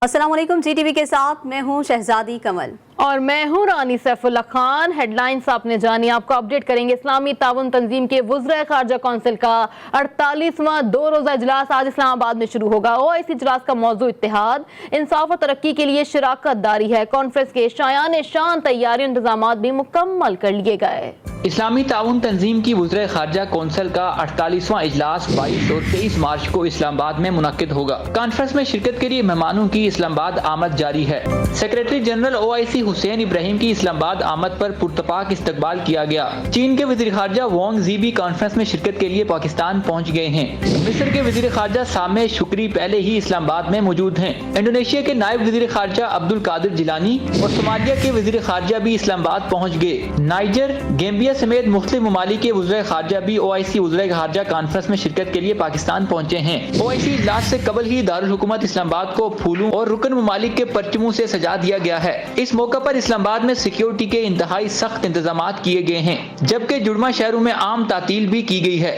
अस्सलाम वालेकुम। GTV के साथ मैं हूं शहजादी कमल और मैं हूं रानी सैफुल्लाह खान। हेडलाइंस आपने जानी, आपको अपडेट करेंगे। इस्लामी ताउन तंजीम के वज़ीर ख़ारजा कौंसिल का 48वां 2 रोज़ा इजलास आज इस्लामाबाद में शुरू होगा। OIC इजलास का मौजू इत्तेहाद, इंसाफ और तरक्की के लिए शराकत दारी है। कॉन्फ्रेंस के शायान शान तैयारी इंतजाम भी मुकम्मल कर लिए गए। इस्लामी ताउन तंजीम की वज़ीर ख़ारजा कौंसिल का 48वां इजलास 22 और 23 मार्च को इस्लामाबाद में मुनक्किद होगा। कॉन्फ्रेंस में शिरकत के लिए मेहमानों की इस्लामाबाद आमद जारी है। Secretary general OIC Hussain Ibrahim की इस्लामाबाद आमद पर पुरतपाक इस्तकबाल किया गया। चीन के वज़ीर ख़ारजा वांग ज़ी भी कॉन्फ्रेंस में शिरकत के लिए पाकिस्तान पहुँच गए हैं। मिस्र के वज़ीर ख़ारजा सामे शुक्री पहले ही इस्लामाबाद में मौजूद हैं। इंडोनेशिया के नायब वज़ीर ख़ारजा अब्दुल कादिर जिलानी और सोमालिया के वज़ीर ख़ारजा भी इस्लामाबाद पहुँच गए। नाइजर, गैम्बिया समेत मुख्तलिफ ममालिक के वज़ीर ख़ारजा भी OIC वज़ीर ख़ारजा कॉन्फ्रेंस में शिरकत के लिए पाकिस्तान पहुँचे हैं। OIC इजलास से कबल ही दारुल हुकूमत इस्लामाबाद को फूलों और रुकन ममालिक के परचमों से सजा दिया गया है। इस मौका पर इस्लामाबाद में सिक्योरिटी के इंतहाई सख्त इंतजामात किए गए हैं, जबकि जुड़वा शहरों में आम तातील भी की गई है।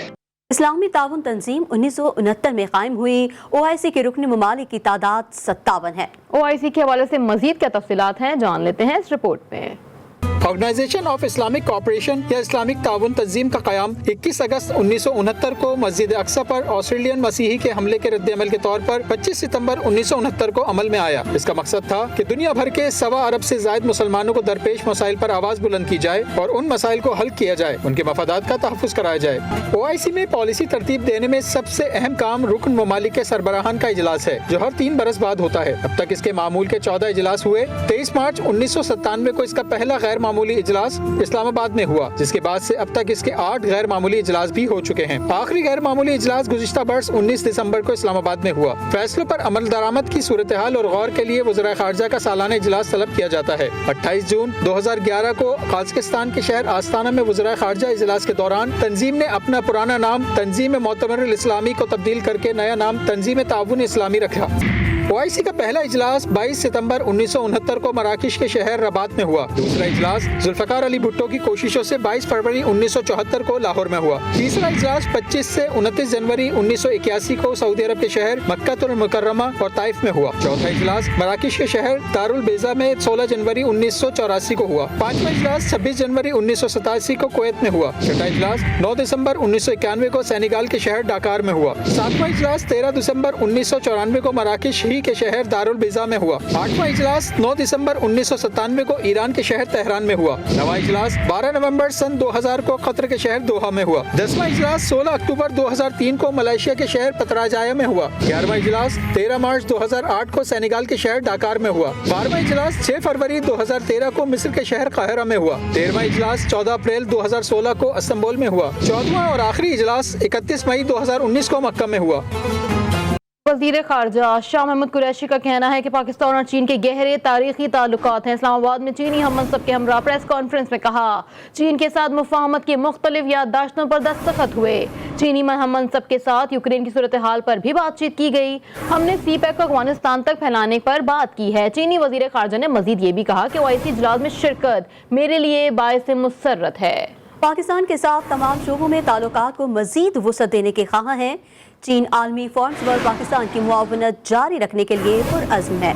इस्लामी ताउन तंजीम 1969 में कायम हुई। OIC के रुकन ममालिक की तादाद 57 है। OIC के हवाले से मजीद क्या तफसीलात हैं, जान लेते हैं इस रिपोर्ट में। ऑर्गेनाइजेशन ऑफ इस्लामिक कोऑपरेशन या इस्लामिक ताउन तंजीम का क़याम 21 अगस्त 1969 को मस्जिद अक्सा पर ऑस्ट्रेलियन मसीही के हमले के रद्द-ए-अमल के तौर पर 25 सितंबर 1969 को अमल में आया। इसका मकसद था कि दुनिया भर के 1.25 अरब से ज़ायद मुसलमानों को दरपेश मसाइल पर आवाज़ बुलंद की जाए और उन मसाइल को हल किया जाए, उनके मफादात का तहफ़्फ़ुज़ कराया जाए। OIC में पॉलिसी तरतीब देने में सबसे अहम काम रुकन ममालिक के सरबराहान का इजलास है, जो हर 3 बरस बाद होता है। अब तक इसके मामूल के 14 इजलास हुए। 23 मार्च 1997 को इसका पहला गैर मामूली इजलास इस्लामाबाद में हुआ, जिसके बाद से अब तक इसके 8 गैर मामूली इजलास भी हो चुके हैं। आखिरी गैर मामूली इजलास गुज़िश्ता बरस 19 दिसंबर को इस्लामाबाद में हुआ। फैसलों पर अमल दरामद की सूरत हाल और गौर के लिए वज़ीर ख़ारजा का सालाना इजलास तलब किया जाता है। 28 जून 2011 को काज़ाकिस्तान के शहर आस्ताना में वज़ीर ख़ारजा इजलास के दौरान तंजीम ने अपना पुराना नाम तंजीम मोतमर इस्लामी को तब्दील करके नया नाम तंजीम ताउन इस्लामी रखा। OIC का पहला इजलास 22 सितंबर 1969 को मराकश के शहर रबात में हुआ। दूसरा इजलास जुल्फ़िकार अली भुट्टो की कोशिशों से 22 फरवरी 1974 को लाहौर में हुआ। तीसरा इजलास 25 से 29 जनवरी 1981 को सऊदी अरब के शहर मक्कातुल मुकर्रमा और ताइफ में हुआ। चौथा इजलास मराकश के शहर दारुल बेजा में 16 जनवरी 1984 को हुआ। पांचवा इजलास 26 जनवरी 1987 को कुवैत में हुआ। छठा इजलास 9 दिसंबर 1991 को सेनेगाल के शहर डाकार में हुआ। सातवां इजलास 13 दिसंबर 1994 को मराकश के शहर दारुल बेजा में हुआ। 8वां इजलास 9 दिसंबर 1997 को ईरान के शहर तेहरान में हुआ। 9वां इजलास 12 नवंबर सन 2000 को कतर के शहर दोहा में हुआ। 10वां इजलास 16 अक्टूबर 2003 को मलेशिया के शहर पतराजाया में हुआ। 11वां इजलास 13 मार्च 2008 को सेनेगाल के शहर डाकार में हुआ। 12वां इजलास 6 फरवरी 2013 को मिस्र के शहर काहिरा में हुआ। 13वां इजलास 14 अप्रैल 2016 को इस्तांबुल में हुआ। 14वां और आखिरी इजलास 31 मई 2019 को मक्का में हुआ। वज़ीर ख़ारजा शाह महमूद कुरैशी का कहना है कि पाकिस्तान और चीन के गहरे तारीखी ताल्लुकात हैं। इस्लामाबाद में चीनी हम मनसब के हमरा प्रेस कॉन्फ्रेंस में कहा, चीन के साथ मुफाहमत की मुख्तलिफ याददाश्तों पर दस्तखत हुए। चीनी हम मनसब के साथ यूक्रेन की सूरत हाल पर भी बातचीत की गई। हमने CPEC को अफगानिस्तान तक फैलाने पर बात की है। चीनी वज़ीर ख़ारजा ने मजीद ये भी कहा कि OIC इजलास में शिरकत मेरे लिए बाइस मुसर्रत है। पाकिस्तान के साथ तमाम शोबों में ताल्लुकात को मजीद वुसअत देने के ख्वाह हैं। चीन आलमी फोरम्स पर पाकिस्तान की मुआवनत जारी रखने के लिए पुरअज़्म है।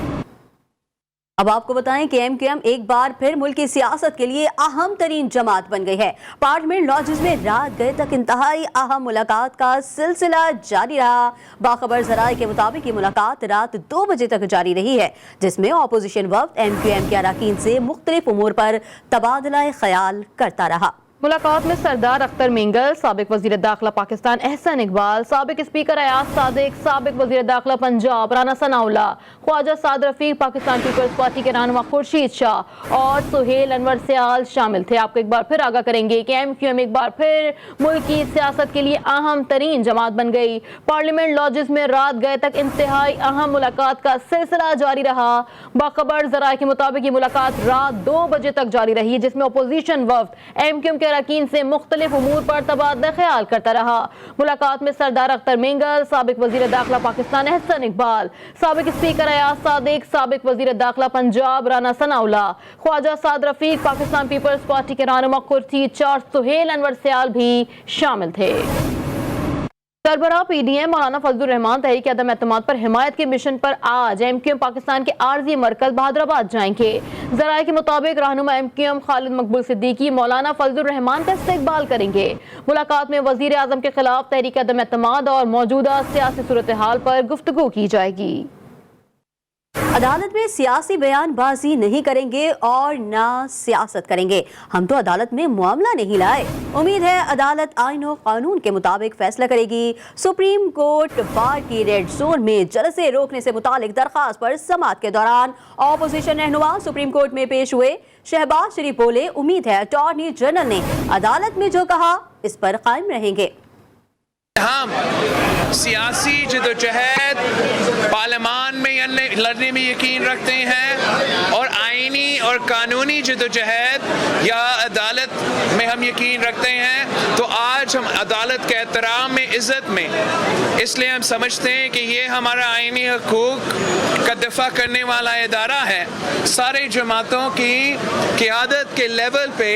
अब आपको बताएं कि MQM एक बार फिर मुल्क की सियासत के लिए अहम तरीन जमात बन गई है। पार्लियामेंट लॉजेस में रात गए तक इंतहाई अहम मुलाकात का सिलसिला जारी रहा। बाखबर ज़राए के मुताबिक ये मुलाकात रात 2 बजे तक जारी रही है, जिसमें अपोजिशन वफ्द MQM के अरकान से मुख्तलिफ उमूर पर तबादला ख्याल करता रहा। मुलाकात में सरदार अख्तर मेंगल, साबिक वज़ीर दाखिला पाकिस्तान एहसन इकबाल, साबिक स्पीकर अयाज सादिक, साबिक वज़ीर दाखिला पंजाब राना सनाउल्लाह, ख्वाजा साद रफीक, पाकिस्तान पीपल्स पार्टी के रहनुमा खुर्शीद शाह और सुहेल अनवर सयाल शामिल थे। आपको एक बार फिर आगाह करेंगे कि MQM एक बार फिर मुल्क की सियासत के लिए अहम तरीन जमात बन गई। पार्लियामेंट लॉजेस में रात गए तक इंतहाई अहम मुलाकात का सिलसिला जारी रहा। बाखबर ज़राए के मुताबिक ये मुलाकात रात 2 बजे तक जारी रही, जिसमें अपोजिशन वफ्द MQM के अरकान से मुख्तलिफ उमूर पर तबादला ख्याल करता रहा। मुलाकात में सरदार अख्तर मेंगल, साबिक वज़ीर दाखिला पाकिस्तान एहसन इकबाल, साबिक स्पीकर अयाज सादिक, साबिक वज़ीर दाखिला पंजाब राना सनाउल्लाह, ख्वाजा साद रफीक, पाकिस्तान पीपल्स पार्टी के रहनुमा खुर्शीद शाह, सुहेल अनवर सयाल भी शामिल थे। सरबराह पीडीएम मौलाना फजलुर रहमान तहरीक अदम एतमाद पर हिमायत के मिशन पर आज एमक्यूएम पाकिस्तान के आर्जी मरकज बहादुराबाद जाएंगे। जराये के मुताबिक रहनुमा एमक्यूएम खालिद मकबूल सिद्दीकी मौलाना फजलुर रहमान का इस्तकबाल करेंगे। मुलाकात में वजीर आजम के खिलाफ तहरीक अदम एतमाद और मौजूदा सियासी सूरत हाल पर गुफ्तगू की जाएगी। अदालत में सियासी बयानबाजी नहीं करेंगे और ना सियासत करेंगे। हम तो अदालत में मामला नहीं लाए। उम्मीद है अदालत आईन और कानून के मुताबिक फैसला करेगी। सुप्रीम कोर्ट बार की रेड जोन में जलसे रोकने से मुतालिक दरखास्त पर समाअत के दौरान ऑपोजिशन रहनुमा सुप्रीम कोर्ट में पेश हुए। शहबाज शरीफ बोले, उम्मीद है अटॉर्नी जनरल ने अदालत में जो कहा इस पर कायम रहेंगे। हम सियासी जदोजहद पार्लियामान में लड़ने में यकीन रखते हैं और आईनी और कानूनी जदोजहद या अदालत में हम यकीन रखते हैं। तो आज हम अदालत के एहतराम में, इज़्ज़त में, इसलिए हम समझते हैं कि ये हमारा आईनी हकूक़ का दिफा करने वाला इदारा है। सारे जमातों की क़ियादत के लेवल पे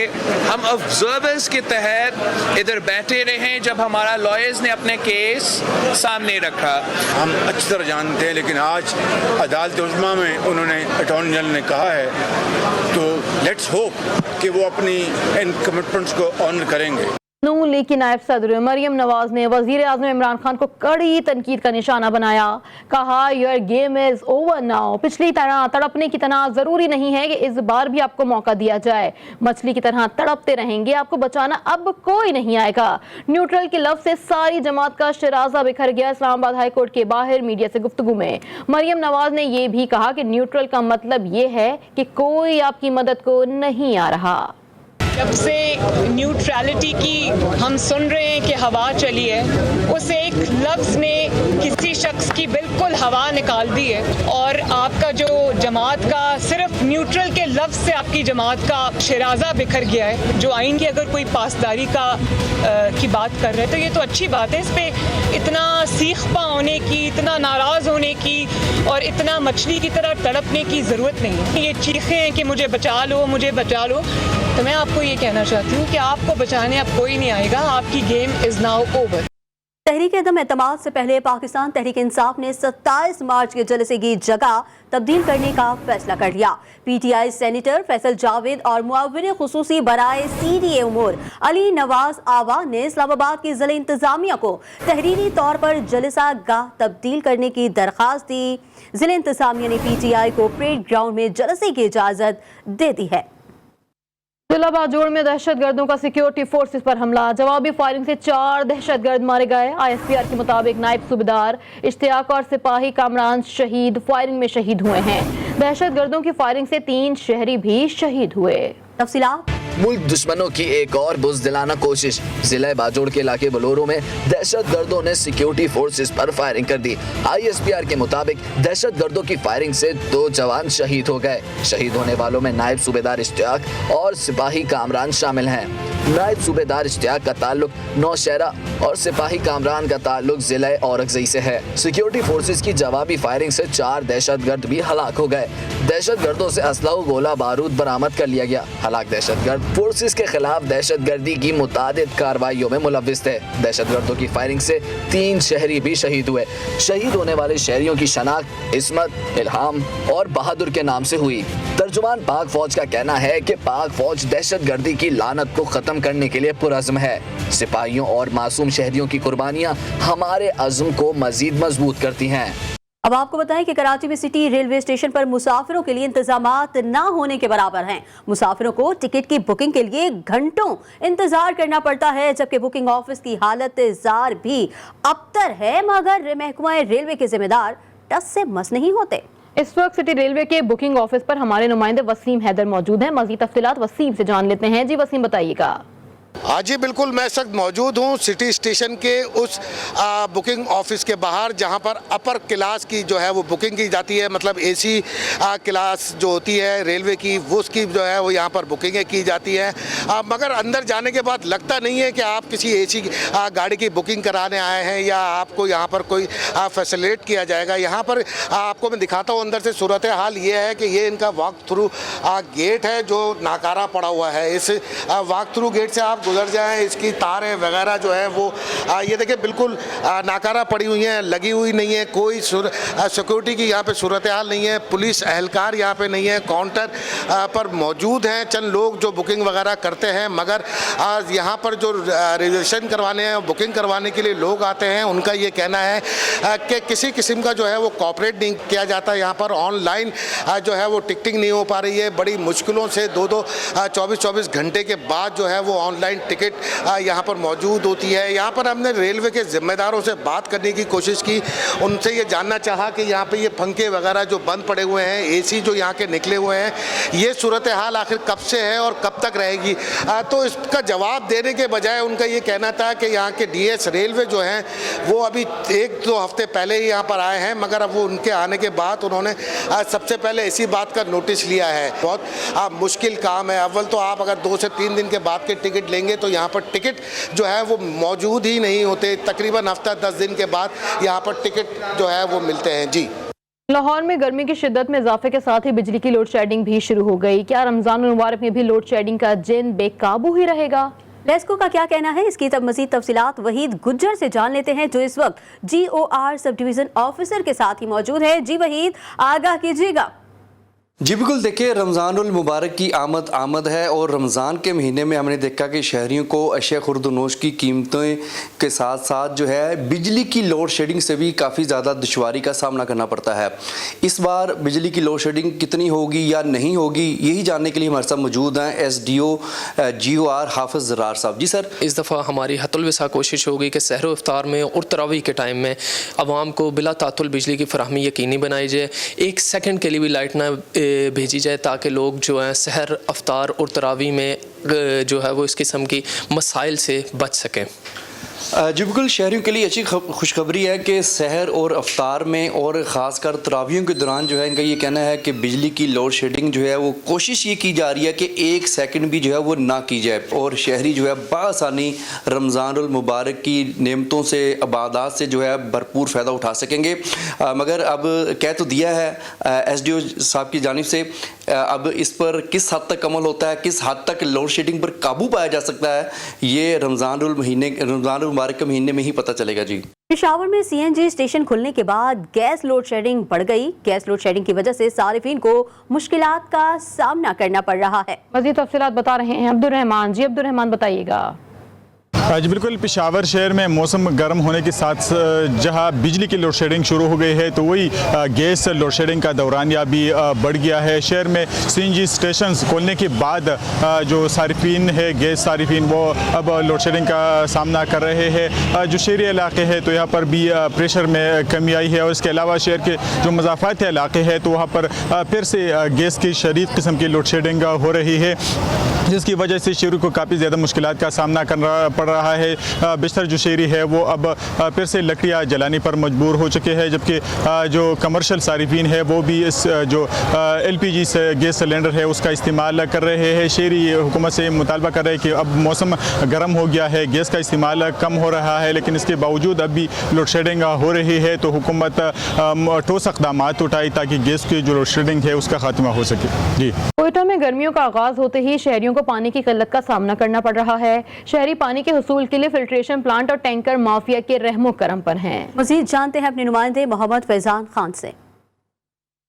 हम ऑब्जर्वर्स के तहत इधर बैठे रहे जब हमारा लॉयर्स ने अपने केस सामने रखा। हम अच्छी तरह जानते हैं, लेकिन आज अदालत उज़्मा में उन्होंने अटॉर्नी जनरल ने कहा है, तो लेट्स होप कि वो अपनी इन कमिटमेंट्स को ऑनर करेंगे। नून लीग की नायब सदर मरियम नवाज ने वजीर आज़म इमरान खान को कड़ी तनकीद का निशाना बनाया। कहा, your game is over now. पिछली तरह तड़पने की तरह जरूरी नहीं है कि इस बार भी आपको मौका दिया जाए। मछली की तरह तड़पते रहेंगे, आपको बचाना अब कोई नहीं आएगा। न्यूट्रल के लफ्ज से सारी जमात का शराजा बिखर गया। इस्लामाबाद हाई कोर्ट के बाहर मीडिया से गुफ्तगू में मरियम नवाज ने यह भी कहा कि न्यूट्रल का मतलब ये है कि कोई आपकी मदद को नहीं आ रहा। जब से न्यूट्रलिटी की हम सुन रहे हैं कि हवा चली है, उस एक लफ्ज़ ने किसी शख्स की बिल्कुल हवा निकाल दी है। और आपका जो जमात का सिर्फ न्यूट्रल के लफ्ज़ से आपकी जमात का शराजा बिखर गया है। जो आइन की अगर कोई पासदारी की बात कर रहे हैं तो ये तो अच्छी बात है। इस पर इतना सीखपा होने की, इतना नाराज़ होने की और इतना मछली की तरह तड़पने की ज़रूरत नहीं है। ये चीखें हैं कि मुझे बचा लो, मुझे बचा लो, तो मैं आपको ये कहना चाहती हूँ कि आपको बचाने अब कोई नहीं आएगा। आपकी गेम इज़ नाउ ओवर। तहरीक अदम एतमाद से पहले पाकिस्तान तहरीक इंसाफ ने 27 मार्च के जलसे की जगह तब्दील करने का फैसला कर लिया। पीटीआई सेनेटर फैसल जावेद और मुआविन खुसूसी बराए सीडीए उमूर अली नवाज आवा ने इस्लामाबाद की जिला इंतजामिया को तहरीरी तौर पर जलसा गाह तब्दील करने की दरखास्त दी। जिला इंतजामिया ने पीटीआई को परेड ग्राउंड में जलसे की इजाजत दे दी है। जिला बाजोड़ में दहशतगर्दों का सिक्योरिटी फोर्सेस पर हमला। जवाबी फायरिंग से 4 दहशतगर्द मारे गए। आईएसपीआर के मुताबिक नायब सूबेदार इश्तियाक और सिपाही कामरान शहीद फायरिंग में शहीद हुए हैं। दहशतगर्दों की फायरिंग से 3 शहरी भी शहीद हुए। तफसीलात। मुल्क दुश्मनों की एक और बुज़दिलाना कोशिश। जिला बाजोड़ के इलाके बलोरो में दहशतगर्दों ने सिक्योरिटी फोर्सेस पर फायरिंग कर दी। आईएसपीआर के मुताबिक दहशतगर्दों की फायरिंग से 2 जवान शहीद हो गए। शहीद होने वालों में नायब सूबेदार इश्तियाक और सिपाही कामरान शामिल हैं। नायब सूबेदार इश्तियाक का ताल्लुक नौशहरा और सिपाही कामरान का ताल्लुक जिला औरकजई से है। सिक्योरिटी फोर्सेस की जवाबी फायरिंग से 4 दहशतगर्द भी हलाक हो गए। दहशतगर्दों से असला गोला बारूद बरामद कर लिया गया। हलाक दहशतगर्द फोर्सेस के खिलाफ दहशतगर्दी की मुतादिद कार्रवाइयों में मुलव्विस थे। दहशतगर्दों की फायरिंग से 3 शहरी भी शहीद हुए। शहीद होने वाले शहरियों की शनाख्त इस्मत, इल्हाम और बहादुर के नाम से हुई। तर्जुमान पाक फौज का कहना है कि पाक फौज दहशतगर्दी की लानत को खत्म करने के लिए पुरअज़्म है। सिपाहियों और मासूम शहरियों की कुर्बानियां हमारे अज़्म को मजीद मजबूत करती हैं। अब आपको बताएं कि कराची में सिटी रेलवे स्टेशन पर मुसाफिरों के लिए इंतजामात ना होने के बराबर हैं। मुसाफिरों को टिकट की बुकिंग के लिए घंटों इंतजार करना पड़ता है, जबकि बुकिंग ऑफिस की हालत जार भी अबतर है, मगर महकमा रेलवे के जिम्मेदार टस से मस नहीं होते। इस वक्त सिटी रेलवे के बुकिंग ऑफिस पर हमारे नुमाइंदे वसीम हैदर मौजूद हैं। मज़ीद तफसीलात वसीम से जान लेते हैं। जी वसीम, बताइएगा। हाँ जी बिल्कुल, मैं इस वक्त मौजूद हूँ सिटी स्टेशन के उस बुकिंग ऑफिस के बाहर जहाँ पर अपर क्लास की जो है वो बुकिंग की जाती है। मतलब एसी क्लास जो होती है रेलवे की, वो उसकी जो है वो यहाँ पर बुकिंगें की जाती हैं। मगर अंदर जाने के बाद लगता नहीं है कि आप किसी एसी गाड़ी की बुकिंग कराने आए हैं या आपको यहाँ पर कोई फैसिलिटेट किया जाएगा। यहाँ पर आपको मैं दिखाता हूँ अंदर से सूरत हाल ये है कि ये इनका वॉक थ्रू गेट है जो नाकारा पड़ा हुआ है। इस वॉक थ्रू गेट से आप गुजर जाएं। इसकी तारें वगैरह जो है वो ये देखिए बिल्कुल नाकारा पड़ी हुई हैं, लगी हुई नहीं है, कोई सिक्योरिटी की यहाँ पे सूरत हाल नहीं है, पुलिस एहलकार यहाँ पे नहीं है, काउंटर पर मौजूद हैं चंद लोग जो बुकिंग वगैरह करते हैं, मगर यहाँ पर जो रिजर्वेशन करवाने हैं, बुकिंग करवाने के लिए लोग आते हैं, उनका ये कहना है कि किसी किस्म का जो है वो कॉपरेट नहीं किया जाता। यहाँ पर ऑनलाइन जो है वो टिकटिंग नहीं हो पा रही है, बड़ी मुश्किलों से 24 घंटे के बाद जो है वो ऑनलाइन टिकट यहाँ पर मौजूद होती है। यहाँ पर हमने रेलवे के जिम्मेदारों से बात करने की कोशिश की, उनसे ये जानना चाहा कि यहाँ पे ये पंखे वगैरह जो बंद पड़े हुए हैं, एसी जो यहाँ के निकले हुए हैं, ये सूरत हाल आखिर कब से है और कब तक रहेगी। तो इसका जवाब देने के बजाय उनका ये कहना था कि यहाँ के डीएस रेलवे जो हैं वो अभी 1-2 हफ्ते पहले ही यहाँ पर आए हैं, मगर अब वो उनके आने के बाद उन्होंने सबसे पहले इसी बात का नोटिस लिया है। बहुत मुश्किल काम है। अव्वल तो आप अगर 2 से 3 दिन के बाद के टिकट लेंगे तो यहाँ पर टिकट जो है वो मौजूद ही नहीं होते, तकरीबन हफ्ता 10 दिन के बाद यहाँ पर टिकट जो है वो मिलते हैं। जी, लाहौर में गर्मी की शिद्दत में इजाफे के साथ ही बिजली की लोड शेडिंग भी शुरू हो गई। क्या रमजान मुबारक में भी लोड शेडिंग का जिन बेकाबू ही रहेगा? लेस्को का क्या कहना है, इसकी तब मजीद तफसीलात वहीद गुज्जर से जान लेते हैं, जो इस वक्त GOR सब डिवीजन ऑफिसर के साथ ही मौजूद है। जी वहीद, आगाह कीजिएगा। जी बिल्कुल, देखिए रमज़ानुल मुबारक की आमद है और रमज़ान के महीने में हमने देखा कि शहरियों को अशिया खुर्द-ओ-नोश की कीमतों के साथ साथ जो है बिजली की लोड शेडिंग से भी काफ़ी ज़्यादा दुश्वारी का सामना करना पड़ता है। इस बार बिजली की लोड शेडिंग कितनी होगी या नहीं होगी, यही जानने के लिए हमारे साथ मौजूद हैं SDO GOR हाफिज़ ज़रार साहब। जी सर, इस दफ़ा हमारी हतुल-विसा कोशिश होगी कि सहर इफ्तार में और तरावी के टाइम में आवाम को बिला तातुल बिजली की फराहमी यकीनी बनाई जाए। 1 सेकंड के लिए भी लाइट ना भेजी जाए ताकि लोग जो हैं सहर अफ्तार और तरावी में जो है वो इस किस्म की मसाइल से बच सकें। जी बिल्कुल, शहरियों के लिए अच्छी खुशखबरी है कि सहर और अफ्तार में और ख़ासकर तरावियों के दौरान जो है इनका ये कहना है कि बिजली की लोड शेडिंग जो है वो कोशिश ये की जा रही है कि 1 सेकंड भी जो है वो ना की जाए और शहरी जो है बासानी रमज़ानुल मुबारक की नेमतों से, इबादत से जो है भरपूर फ़ायदा उठा सकेंगे। मगर अब कह तो दिया है SDO साहब की जानिब से, अब इस पर किस हद तक अमल होता है, किस हद तक लोड शेडिंग पर काबू पाया जा सकता है, ये रमज़ानुल मुबारक के महीने में ही पता चलेगा। जी, पेशावर में CNG स्टेशन खुलने के बाद गैस लोड शेडिंग बढ़ गई। गैस लोड शेडिंग की वजह से सारिफीन को मुश्किलात का सामना करना पड़ रहा है। मज़ीद तफसीलात बता रहे हैं अब्दुर्रहमान। जी अब्दुर्रहमान, बताइएगा। जी बिल्कुल, पेशावर शहर में मौसम गर्म होने के साथ जहां बिजली की लोड शेडिंग शुरू हो गई है तो वही गैस लोड शेडिंग का दौरानिया भी बढ़ गया है। शहर में CNG स्टेशन खोलने के बाद जो सारिफीन है, गैस सारिफीन, वो अब लोड शेडिंग का सामना कर रहे हैं। जो शहरी इलाके हैं तो यहाँ पर भी प्रेशर में कमी आई है और इसके अलावा शहर के जो मज़ाफ़ाती इलाके हैं तो वहाँ पर फिर से गैस की शदीद किस्म की लोड शेडिंग हो रही है, जिसकी वजह से शहरी को काफ़ी ज़्यादा मुश्किलात का सामना करना पड़ रहा है। बेशतर जो शहरी है वो अब फिर से लकड़ियाँ जलाने पर मजबूर हो चुके हैं, जबकि जो कमर्शियल सारिफीन है वो भी इस जो LPG से गैस सिलेंडर है उसका इस्तेमाल कर रहे हैं। शहरी हुकूमत से मुतालबा कर रहे हैं कि अब मौसम गर्म हो गया है, गैस का इस्तेमाल कम हो रहा है, लेकिन इसके बावजूद अब भी लोड शेडिंग हो रही है। तो हुकूमत ठोस इक़दाम उठाई ताकि गैस की जो लोड शेडिंग है उसका खात्मा हो सके। जी, कोयटा में गर्मियों का आगाज होते ही शहरियों को पानी की किल्लत का सामना करना पड़ रहा है। शहरी पानी के हुसूल के लिए फिल्ट्रेशन प्लांट और टैंकर माफिया के रहमो करम पर हैं। मजीद जानते हैं अपने नुमाइंदे मोहम्मद फैजान खान से।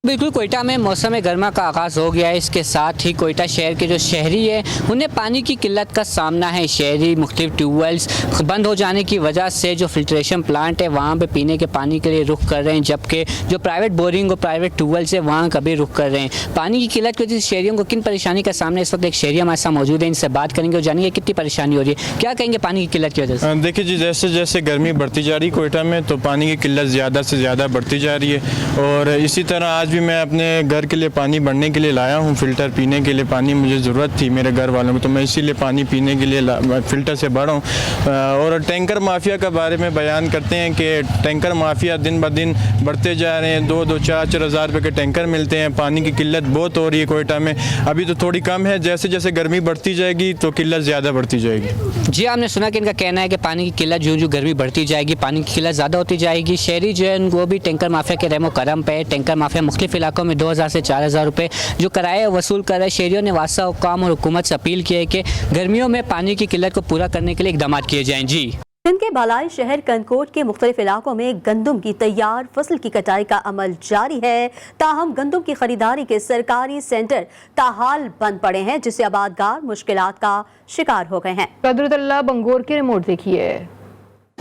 बिल्कुल, कोयटा में मौसम गर्मा का आगाज़ हो गया है। इसके साथ ही कोयटा शहर के जो शहरी है उन्हें पानी की किल्लत का सामना है। शहरी मुख्तलिफ ट्यूबवेल्स बंद हो जाने की वजह से जो फिल्ट्रेशन प्लांट है वहाँ पे पीने के पानी के लिए रुख कर रहे हैं, जबकि जो प्राइवेट बोरिंग और प्राइवेट ट्यूबवेल्स है वहाँ कभी रुख कर रहे हैं। पानी की किल्लत की वजह से शहरियों को किन परेशानी का सामना, इस वक्त एक शहरी हमारे साथ मौजूद है, इनसे बात करेंगे और जानेंगे कितनी परेशानी हो रही है। क्या कहेंगे पानी की किल्लत की वजह से? देखिए जी, जैसे जैसे गर्मी बढ़ती जा रही कोयटा में तो पानी की किल्लत ज़्यादा से ज़्यादा बढ़ती जा रही है और इसी तरह आज भी मैं अपने घर के लिए पानी भरने के लिए लाया हूँ। फ़िल्टर पीने के लिए पानी मुझे ज़रूरत थी मेरे घर वालों को, तो मैं इसीलिए पानी पीने के लिए फ़िल्टर से भरा हूँ। और टैंकर माफिया के बारे में बयान करते हैं कि टैंकर माफिया दिन ब दिन बढ़ते जा रहे हैं। 2-2, 4-4 हज़ार रुपये के टैंकर मिलते हैं। पानी की किल्लत बहुत हो रही है कोयटा में, अभी तो थोड़ी कम है, जैसे जैसे गर्मी बढ़ती जाएगी तो किल्लत ज़्यादा बढ़ती जाएगी। जी, आपने सुना कि इनका कहना है कि पानी की किल्लत जो गर्मी बढ़ती जाएगी पानी की किल्लत ज़्यादा होती जाएगी। शहरी जो है उनको भी टैंकर माफिया के रहमो करम पे, टैंकर माफिया मुख्तलिफ इलाकों में 2000 से 4000 रुपये जो किराए वसूल कर रहे शहरियों ने वासा हुक्काम और हुकूमत से अपील की है कि गर्मियों में पानी की किल्लत को पूरा करने के लिए इकदाम किए जाएँ। जी, सिंध के बालाई शहर कनकोट के मुख्तलिफ इलाकों में गंदम की तैयार फसल की कटाई का अमल जारी है। ताहम गंदम की खरीदारी के सरकारी सेंटर ताहाल बंद पड़े हैं, जिससे आबादगार मुश्किलात का शिकार हो गए हैं। कदरुल्लाह बंगोर की रिपोर्ट देखिए।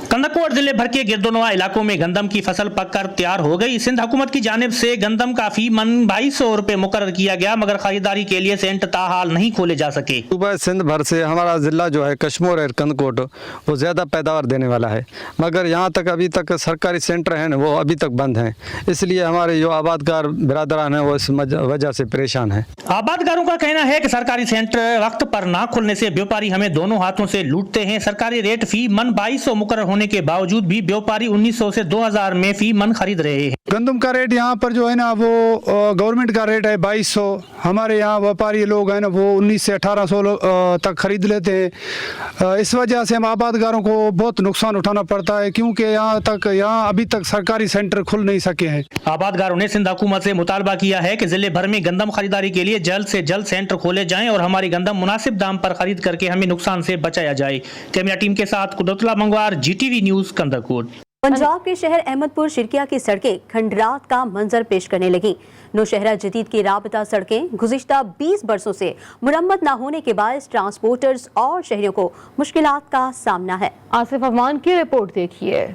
कंदकोट जिले भर के गिरदोनवा इलाकों में गंदम की फसल पककर तैयार हो गई। सिंध हुकूमत की जानिब से गंदम का फी मन 2200 रुपए मुकर्रर किया गया, मगर खरीदारी के लिए सेंटर ताहाल नहीं खोले जा सके। सूबा सिंध भर से हमारा जिला जो है कश्मीर और कंदकोट वो ज़्यादा पैदावार देने वाला है, मगर यहाँ तक अभी तक सरकारी सेंटर हैं वो अभी तक बंद हैं, इसलिए हमारे जो आबादगार बिरादरान हैं वो इस वजह से परेशान हैं। आबादगारों का कहना है कि सरकारी सेंटर वक्त पर ना खुलने से व्यापारी हमें दोनों हाथों से लूटते हैं। सरकारी रेट फी मन 2200 मुकर्रर होने के बावजूद भी व्यापारी 1900 से 2000 में फी मन खरीद रहे हैं। गंदम का रेट यहाँ पर जो है ना वो गवर्नमेंट का रेट है 2200, हमारे यहाँ व्यापारी लोग हैं ना वो 19 से 1800 तक खरीद लेते हैं। इस वजह से हम आबादगारों को बहुत नुकसान उठाना पड़ता है, क्योंकि यहाँ अभी तक सरकारी सेंटर खुल नहीं सके हैं। आबादगारों ने सिंध हुकूमत से मुतालबा किया है कि जिले भर में गंदम खरीदारी के लिए जल्द से जल्द सेंटर खोले जाएं और हमारी गंदम मुनासिब दाम पर खरीद करके हमें नुकसान से बचाया जाए। कैमरा टीम के साथ कुदरतुल्लाह मंगवार, GTV न्यूज़, कंदकोट। पंजाब के शहर अहमदपुर शिरकिया की सड़कें खंडरात का मंजर पेश करने लगी। नौशहरा जदीद की राबता सड़कें गुज़िश्ता 20 बरसों से मुरम्मत न होने के बायस ट्रांसपोर्टर्स और शहरियों को मुश्किलात का सामना है। आसिफ अफमान की रिपोर्ट देखिए।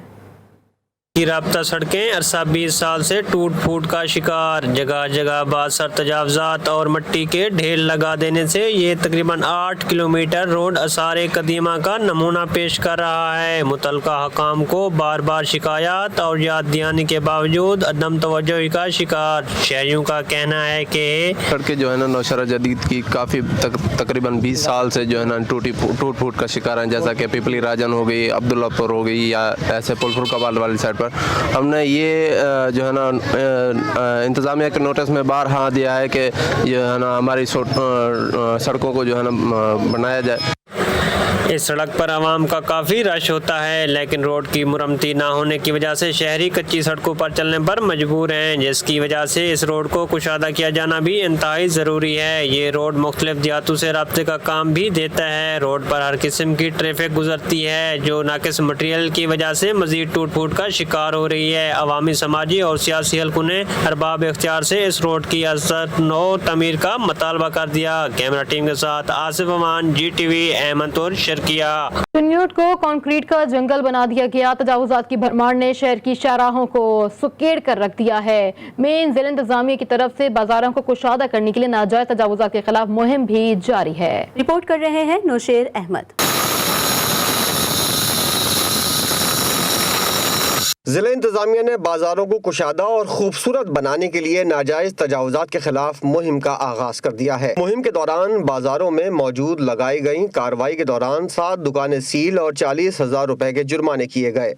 की राबता सड़कें अरसा 20 साल से टूट फूट का शिकार, जगह जगह बासर तजावजात और मट्टी के ढेर लगा देने से ये तकरीबन 8 किलोमीटर रोड आसार कदीमा का नमूना पेश कर रहा है। मुतलका हकाम को बार बार शिकायत और याद दिलाने के बावजूद अदम तवज्जो का शिकार। शहरियों का कहना है कि सड़कें जो है ना नौशहरा जदीद की काफ़ी तकरीबन 20 साल से जो है ना टूट फूट का शिकार है, जैसा कि पिपली राजन हो गई, अब्दुल्लापुर हो गई या ऐसे पुलफुर कबाल वाली साइड। हमने ये जो है ना इंतज़ामिया के नोटिस में बारहा दिया है कि जो है ना हमारी सड़कों को जो है ना बनाया जाए। इस सड़क पर आवाम का काफ़ी रश होता है, लेकिन रोड की मुरम्मती ना होने की वजह से शहरी कच्ची सड़कों पर चलने पर मजबूर हैं, जिसकी वजह से इस रोड को कुशादा किया जाना भी इंतहाई ज़रूरी है। ये रोड मुख्तलिफ जिहातों से राब्ते का काम भी देता है। रोड पर हर किस्म की ट्रैफिक गुजरती है, जो नाकिस मटीरियल की वजह से मजीद टूट फूट का शिकार हो रही है। अवामी, समाजी और सियासी हलकों ने अरबाब इख्तियार से इस रोड की असर नो तमीर का मुतालबा कर दिया। कैमरा टीम के साथ आसिफ अमान, GTV, अहमदपुर किया। चुन्नियोट को कंक्रीट का जंगल बना दिया गया। तजावुजात की भरमार ने शहर की शाहराहों को सुकेड़ कर रख दिया है। मेन जिला इंतजामिया की तरफ से बाजारों को कुशादा करने के लिए नाजायज तजावुजात के खिलाफ मुहिम भी जारी है। रिपोर्ट कर रहे हैं नौशेर अहमद। जिला इंतजामिया ने बाजारों को कुशादा और खूबसूरत बनाने के लिए नाजायज तजावुजात के खिलाफ मुहिम का आगाज कर दिया है। मुहिम के दौरान बाजारों में मौजूद लगाई गई कार्रवाई के दौरान 7 दुकानें सील और 40,000 रुपए के जुर्माने किए गए।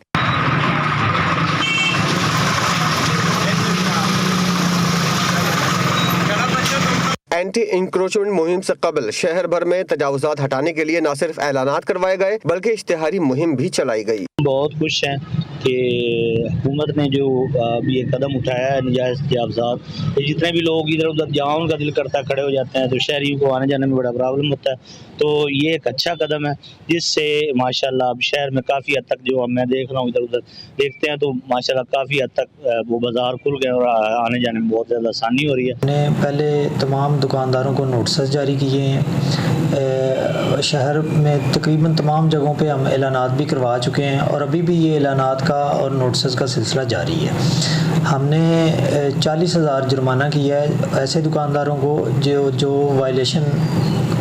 एंटी इंक्रोचमेंट मुहिम से कबल शहर भर में तजावुजात हटाने के लिए न सिर्फ ऐलानात करवाए गए बल्कि इश्तिहारी मुहिम भी चलाई गई। बहुत खुश हैं कि हुकूमत ने जो अभी ये कदम उठाया है नजायज़ तजावुजात, जितने भी लोग इधर उधर जहाँ उनका दिल करता खड़े हो जाते हैं तो शहरियों को आने जाने में बड़ा प्रॉब्लम होता है। तो ये एक अच्छा कदम है जिससे माशाल्लाह अब शहर में काफ़ी हद तक जो मैं देख रहा हूँ इधर उधर देखते हैं तो माशाल्लाह काफ़ी हद तक वो बाज़ार खुल गए और आने जाने में बहुत ज़्यादा आसानी हो रही है। ने पहले तमाम दुकानदारों को नोटिस जारी किए हैं। शहर में तकरीबन तमाम जगहों पे हम ऐलानात भी करवा चुके हैं और अभी भी ये ऐलानात का और नोटिस का सिलसिला जारी है। हमने 40,000 जुर्माना किया है ऐसे दुकानदारों को जो वायलेशन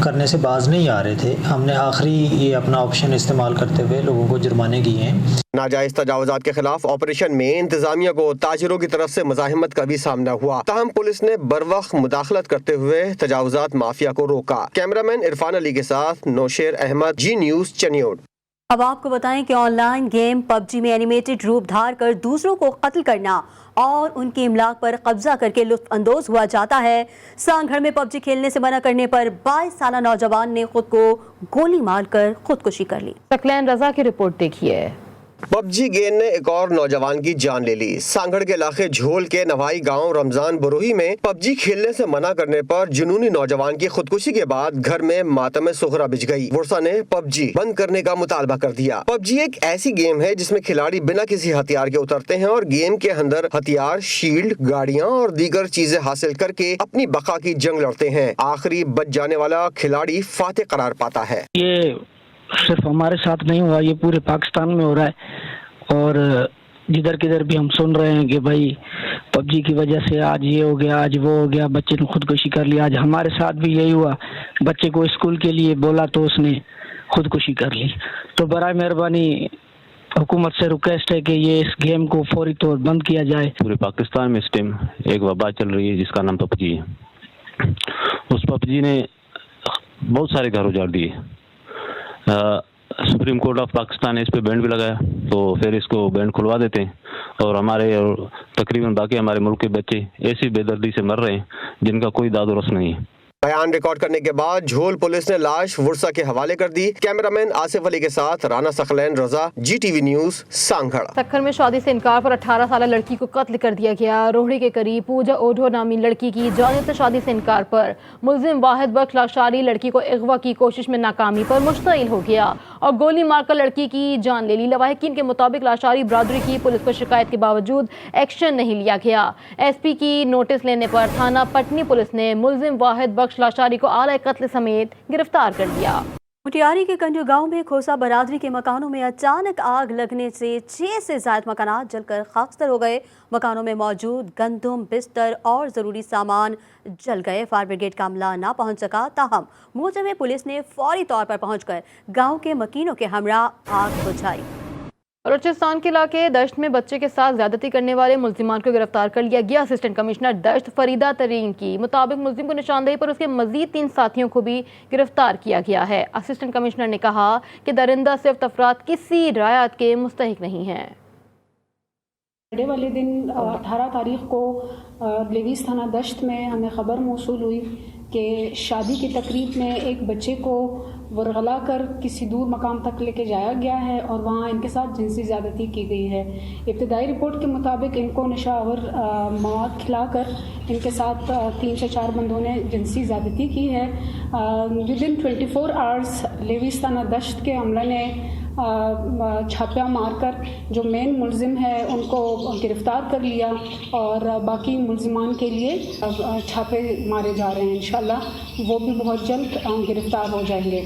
करने से बाज नहीं आ रहे थे। हमने आखिरी ये अपना ऑप्शन इस्तेमाल करते हुए लोगों को जुर्माने किए हैं। नाजायज तजावुजात के खिलाफ ऑपरेशन में इंतजामिया को ताजिरों की तरफ से मज़ाहिमत का भी सामना हुआ, ताहम पुलिस ने बरवक्त मुदाखलत करते हुए तजावुजात माफिया को रोका। कैमरामैन इरफान अली के साथ नौशेर अहमद, जी न्यूज़, चनियोट। अब आपको बताएं कि ऑनलाइन गेम PUBG में एनिमेटेड रूप धार कर दूसरों को कत्ल करना और उनकी इमलाक पर कब्जा करके लुत्फ अंदोज हुआ जाता है। सांगढ़ में PUBG खेलने से मना करने पर 22 साला नौजवान ने खुद को गोली मारकर खुदकुशी कर ली। सकलैन रजा की रिपोर्ट देखिए। पबजी गेम ने एक और नौजवान की जान ले ली। सांगड़ के इलाके झोल के नवाई गांव रमजान बरोही में पबजी खेलने से मना करने पर जुनूनी नौजवान की खुदकुशी के बाद घर में मातम सुहरा बिछ गई। बुरसा ने पबजी बंद करने का मुतालबा कर दिया। पबजी एक ऐसी गेम है जिसमें खिलाड़ी बिना किसी हथियार के उतरते हैं और गेम के अंदर हथियार, शील्ड, गाड़ियाँ और दीगर चीजें हासिल करके अपनी बका की जंग लड़ते हैं। आखिरी बच जाने वाला खिलाड़ी फातेह करार पाता है। ये सिर्फ हमारे साथ नहीं हुआ, ये पूरे पाकिस्तान में हो रहा है और जिधर किधर भी हम सुन रहे हैं कि भाई पबजी की वजह से आज ये हो गया, आज वो हो गया, बच्चे ने खुदकुशी कर लिया। आज हमारे साथ भी यही हुआ, बच्चे को स्कूल के लिए बोला तो उसने खुदकुशी कर ली। तो बराए मेहरबानी हुकूमत से रिक्वेस्ट है कि ये इस गेम को फौरी तौर बंद किया जाए। पूरे पाकिस्तान में इस टाइम एक वबा चल रही है जिसका नाम पबजी है। उस पबजी ने बहुत सारे घर उजाड़ दिए। सुप्रीम कोर्ट ऑफ पाकिस्तान ने इस पे बैंड भी लगाया, तो फिर इसको बैंड खुलवा देते हैं और हमारे और तकरीबन बाकी हमारे मुल्क के बच्चे ऐसी बेदर्दी से मर रहे हैं जिनका कोई दाद और रस नहीं है। बयान रिकॉर्ड करने के बाद झोल पुलिस ने लाश वर्सा के हवाले कर दी। कैमरामैन आसिफ अली के साथ राना सखलैन रजा, GTV न्यूज, सांगड़। सक्खर में शादी से इनकार पर 18 साल लड़की को कत्ल कर दिया गया। रोहड़ी के करीब पूजा ओढो नामी लड़की की जानिब से शादी से इनकार पर मुलजिम वाहिद बख्श लाशारी लड़की को अगवा की कोशिश में नाकामी पर मुश्तइल हो गया और गोली मारकर लड़की की जान ले ली। लवाहिकीन के मुताबिक लाशारी बरादरी की पुलिस को शिकायत के बावजूद एक्शन नहीं लिया गया। SP की नोटिस लेने पर थाना पटनी पुलिस ने मुलजिम वाहिद बख्श लाशारी को आला कत्ल समेत गिरफ्तार कर लिया। मुटियारी के कंजू गांव में खोसा बरादरी के मकानों में अचानक आग लगने से 6 से ज्यादा मकानात जलकर खाकसतर हो गए। मकानों में मौजूद गंदम, बिस्तर और ज़रूरी सामान जल गए। फायर ब्रिगेड का अमला ना पहुंच सका, ताहम मोजमे पुलिस ने फौरी तौर पर पहुंचकर गांव के मकीनों के हमरा आग बुझाई। बलूचिस्तान के इलाके दश्त में बच्चे के साथ ज्यादती करने वाले मुल्जिमान को गिरफ्तार कर लिया गया। असिस्टेंट कमिश्नर दश्त फरीदा तरीन की मुताबिक मुल्जिम को निशानदेही पर उसके मजीद 3 साथियों को भी गिरफ्तार किया गया है। असिस्टेंट कमिश्नर ने कहा कि दरिंदा सिर्फ अफराद किसी रायत के मुस्तहिक नहीं हैं। फ्राइडे वाले दिन 18 तारीख को लेवीस थाना दश्त में हमें ख़बर मौसूल हुई कि शादी की तकरीब में एक बच्चे को वरगला कर किसी दूर मकाम तक लेके जाया गया है और वहाँ इनके साथ जिनसी ज़्यादती की गई है। इब्तदाई रिपोर्ट के मुताबिक इनको नशावर मवाद खिलाकर इनके साथ 3 से 4 बंदों ने जिनसी ज़्यादती की है। विदिन 24 आवर्स लेवीस थाना दश्त के अमला ने छापा मारकर जो मेन मुलजिम है उनको गिरफ्तार कर लिया और बाकी मुलजिमान के लिए छापे मारे जा रहे हैं। इंशाल्लाह वो भी बहुत जल्द गिरफ्तार हो जाएंगे।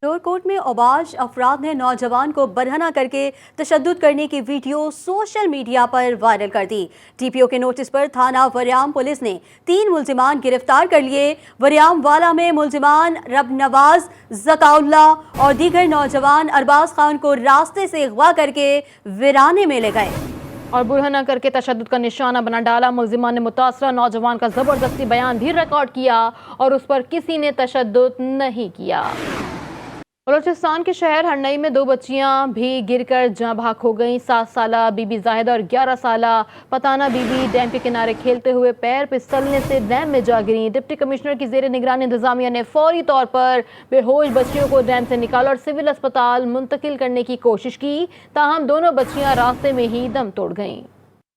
नूरकोट में औबाज अफराद ने नौजवान को बरहना करके तशद्दुद करने की वीडियो सोशल मीडिया पर वायरल कर दी। TPO के नोटिस पर थाना वरियाम पुलिस ने 3 मुल्जिमान गिरफ्तार कर लिए। वरियाम वाला में मुल्जिमान रब नवाज, जकाउल्ला और दीगर नौजवान अरबाज खान को रास्ते से अगवा करके वीराने में ले गए और बुरहना करके तशद्दुद का निशाना बना डाला। मुल्जिमान ने मुतासरा नौजवान का जबरदस्ती बयान भी रिकॉर्ड किया और उस पर किसी ने तशद्दुद नहीं किया। बलूचिस्तान के शहर हरनई में 2 बच्चियां भी गिरकर जाँ भाग हो गईं। 7 साला बीबी जाहिदा और 11 साला पताना बीबी डैम के किनारे खेलते हुए पैर फिसलने से डैम में जा गिरी। डिप्टी कमिश्नर की जेर निगरानी इंतजामिया ने फौरी तौर पर बेहोश बच्चियों को डैम से निकाला और सिविल अस्पताल मुंतकिल करने की कोशिश की, ताहम दोनों बच्चियां रास्ते में ही दम तोड़ गईं।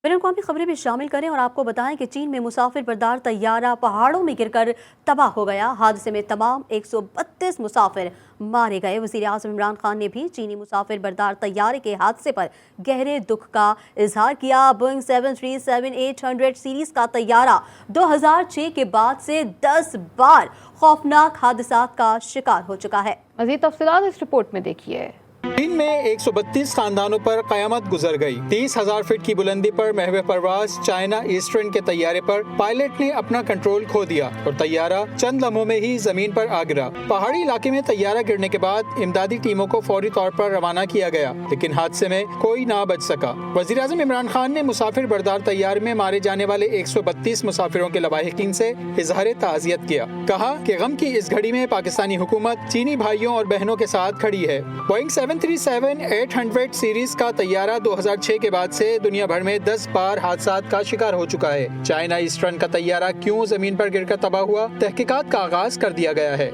बैनुल-अक़वामी खबरें भी शामिल करें और आपको बताएं कि चीन में मुसाफिर बरदार तैयारा पहाड़ों में गिरकर तबाह हो गया। हादसे में तमाम 132 मुसाफिर मारे गए। वज़ीर आज़म इमरान खान ने भी चीनी मुसाफिर बरदार तैयारे के हादसे पर गहरे दुख का इजहार किया। बोइंग 737-800 सीरीज का तैयारा 2006 के बाद से 10 बार खौफनाक हादसात का शिकार हो चुका है। मज़ीद तफ़सीलात इस रिपोर्ट में देखिए। चीन में 132 खानदानों पर कयामत गुजर गई। 30,000 फीट की बुलंदी पर महवे परवाज चाइना ईस्टर्न के तैयारे पर पायलट ने अपना कंट्रोल खो दिया और तैयारा चंद लम्हों में ही जमीन पर आ गिरा। पहाड़ी इलाके में तैयारा गिरने के बाद इमदादी टीमों को फौरी तौर पर रवाना किया गया, लेकिन हादसे में कोई ना बच सका। वज़ीर आज़म इमरान खान ने मुसाफिर बरदार तैयारे में मारे जाने वाले 132 मुसाफिरों के लवाहिकीन से इजहार ताज़ियत किया। कहा कि गम की इस घड़ी में पाकिस्तानी हुकूमत चीनी भाइयों और बहनों के साथ खड़ी है। बोइंग 737-800 सीरीज का तैयारा 2006 के बाद से दुनिया भर में 10 बार हादसात का शिकार हो चुका है। चाइना ईस्टर्न का तैयारा क्यों जमीन पर गिरकर तबाह हुआ, तहकीकात का आगाज कर दिया गया है।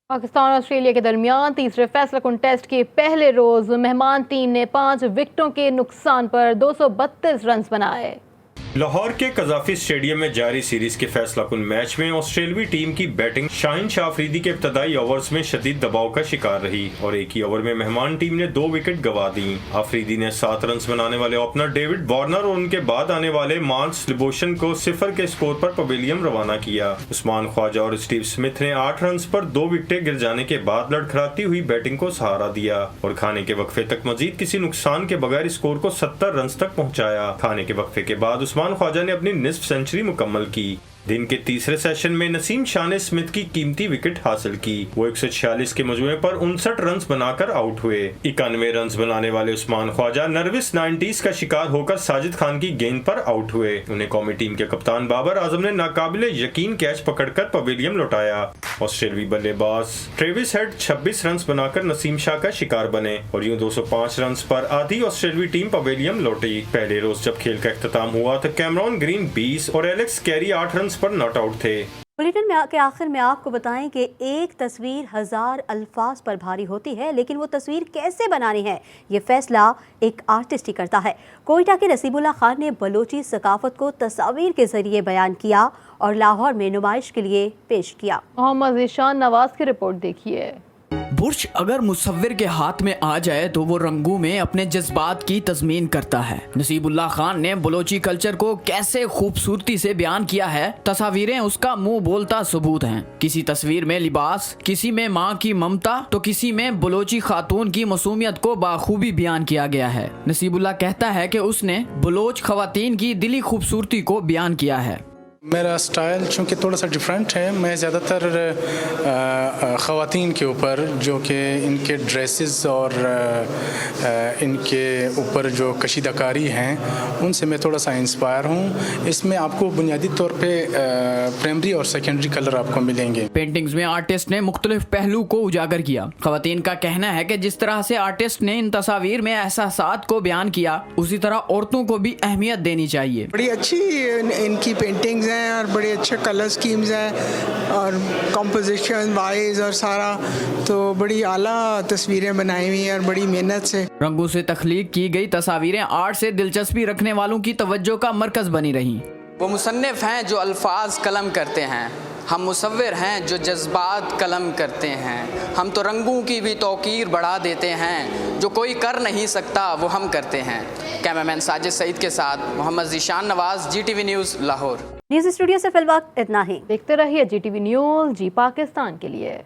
पाकिस्तान और ऑस्ट्रेलिया के दरमियान तीसरे फैसला कुन टेस्ट के पहले रोज मेहमान टीम ने 5 विकेटों के नुकसान पर 232 रन बनाए। लाहौर के कजाफी स्टेडियम में जारी सीरीज के फैसला कुन मैच में ऑस्ट्रेलवी टीम की बैटिंग शाहीन शाह अफरीदी के इब्तदाई ओवर्स में शदीद दबाव का शिकार रही और एक ही ओवर में मेहमान टीम ने 2 विकेट गंवा दी। अफरीदी ने 7 रन बनाने वाले ओपनर डेविड वार्नर और उनके बाद आने वाले मार्कस लिबोशन को 0 के स्कोर पर पवेलियम रवाना किया। उस्मान ख्वाजा और स्टीव स्मिथ ने 8 रन पर 2 विकेटें गिर जाने के बाद लड़खड़ाती हुई बैटिंग को सहारा दिया और खाने के वक्फे तक मजीद किसी नुकसान के बगैर स्कोर को 70 रन तक पहुँचाया। खाने के वक्फे के बाद उस्मान ख्वाजा ने अपनी निस्फ सेंचुरी मुकम्मल की। दिन के तीसरे सेशन में नसीम शाह ने स्मिथ की कीमती विकेट हासिल की। वो 146 के मजमूए पर 59 रन बनाकर आउट हुए। 91 रन बनाने वाले उस्मान ख्वाजा नर्वस 90s का शिकार होकर साजिद खान की गेंद पर आउट हुए। उन्हें कौमी टीम के कप्तान बाबर आजम ने नाकाबिले यकीन कैच पकड़कर पवेलियम लौटाया। ऑस्ट्रेलवी बल्लेबाज ट्रेविस हेड 26 रन बनाकर नसीम शाह का शिकार बने और यूं 205 रन पर आधी ऑस्ट्रेलवी टीम पवेलियम लौटी। पहले रोज जब खेल का इख्तिताम हुआ तो कैमरॉन ग्रीन 20 और एलेक्स कैरी 8 रन पर नॉट आउट थे। बुलेटिन में के आखिर में आपको बताएं कि एक तस्वीर 1000 अल्फाज पर भारी होती है, लेकिन वो तस्वीर कैसे बनानी है ये फैसला एक आर्टिस्ट ही करता है। कोयटा के नसीबुल्ला खान ने बलोची सकाफत को तस्वीर के जरिए बयान किया और लाहौर में नुमाइश के लिए पेश किया। मोहम्मद ज़ीशान नवाज की रिपोर्ट देखिए। बुर्श अगर मुसव्विर के हाथ में आ जाए तो वो रंगों में अपने जज्बात की तज़मीन करता है। नसीबुल्ला खान ने बलोची कल्चर को कैसे खूबसूरती से बयान किया है, तस्वीरें उसका मुंह बोलता सबूत हैं। किसी तस्वीर में लिबास, किसी में माँ की ममता तो किसी में बलोची खातून की मासूमियत को बाखूबी बयान किया गया है। नसीबुल्ला कहता है कि उसने बलोच खवातीन की दिली खूबसूरती को बयान किया है। मेरा स्टाइल चूँकि थोड़ा सा डिफरेंट है, मैं ज़्यादातर ख़वातीन के ऊपर जो कि इनके ड्रेसेस और इनके ऊपर जो कशीदाकारी हैं उनसे मैं थोड़ा सा इंस्पायर हूँ। इसमें आपको बुनियादी तौर पे प्राइमरी और सेकेंडरी कलर आपको मिलेंगे। पेंटिंग्स में आर्टिस्ट ने मुख्तलिफ पहलू को उजागर किया। ख़वातीन का कहना है कि जिस तरह से आर्टिस्ट ने इन तस्वीर में एहसासात को बयान किया, उसी तरह औरतों को भी अहमियत देनी चाहिए। बड़ी अच्छी इनकी पेंटिंग्स और बड़े अच्छे कलर स्कीम्स हैं और कंपोजिशन वाइज और सारा, तो बड़ी आला तस्वीरें बनाई हुई हैं और बड़ी मेहनत से। रंगों से तख्लीक की गई तस्वीरें आर्ट से दिलचस्पी रखने वालों की तवज्जो का मरकज बनी रही। वो मुसन्निफ हैं जो अल्फाज कलम करते हैं, हम मुसव्विर हैं जो जज्बात कलम करते हैं। हम तो रंगों की भी तौकीर बढ़ा देते हैं, जो कोई कर नहीं सकता वो हम करते हैं। कैमरामैन साजिद सईद के साथ Mohammad Zeeshan Nawaz, GTV news Lahore. News studio से फिलहाल इतना ही। देखते रहिए GTV न्यूज़, जी पाकिस्तान के लिए।